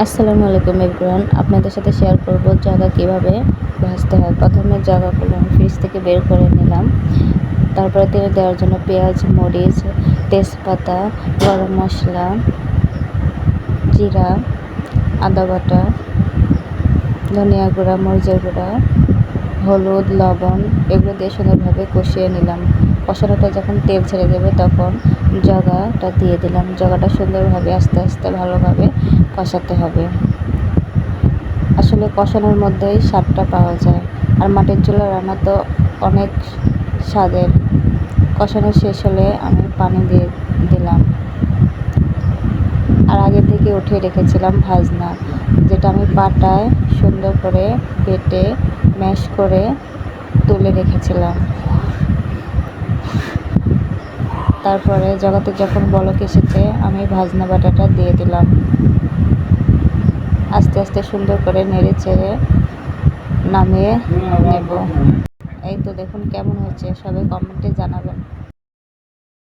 আসসালামু আলাইকুম এভরিওয়ান, আপনাদের সাথে শেয়ার করব জায়গা কিভাবে ভাজতে হয়। প্রথমে জায়গাগুলো আমি ফ্রিজ থেকে বের করে নিলাম। তারপরে তেলে দেওয়ার জন্য পেঁয়াজ, মরিচ, তেজপাতা, গরম মশলা, জিরা, আদা বাটা, ধনিয়া গুঁড়া, মরিচের গুঁড়া, হলুদ, লবণ এগুলো দিয়ে সুন্দরভাবে কষিয়ে নিলাম। কষানোটা যখন তেল ছেড়ে দেবে তখন জগাটা দিয়ে দিলাম। জগাটা সুন্দরভাবে আস্তে আস্তে ভালোভাবে কষাতে হবে। আসলে কষানোর মধ্যেই স্বাদটা পাওয়া যায়। আর মাটির চুলার রান্না তো অনেক স্বাদের। কষানো শেষ হলে আমি পানি দিয়ে দিলাম। আর আগে থেকে উঠিয়ে রেখেছিলাম ভাজনা, যেটা আমি পাটায় সুন্দর করে বেটে ম্যাশ করে তুলে রেখেছিলাম। তারপরে জগাতে যখন বলক এসেছে আমি ভাজনা বাটাটা দিয়ে দিলাম। আস্তে আস্তে সুন্দর করে নেড়ে চেড়ে নামিয়ে নেব। এই তো দেখুন কেমন হয়েছে, সবাই কমেন্টে জানাবেন।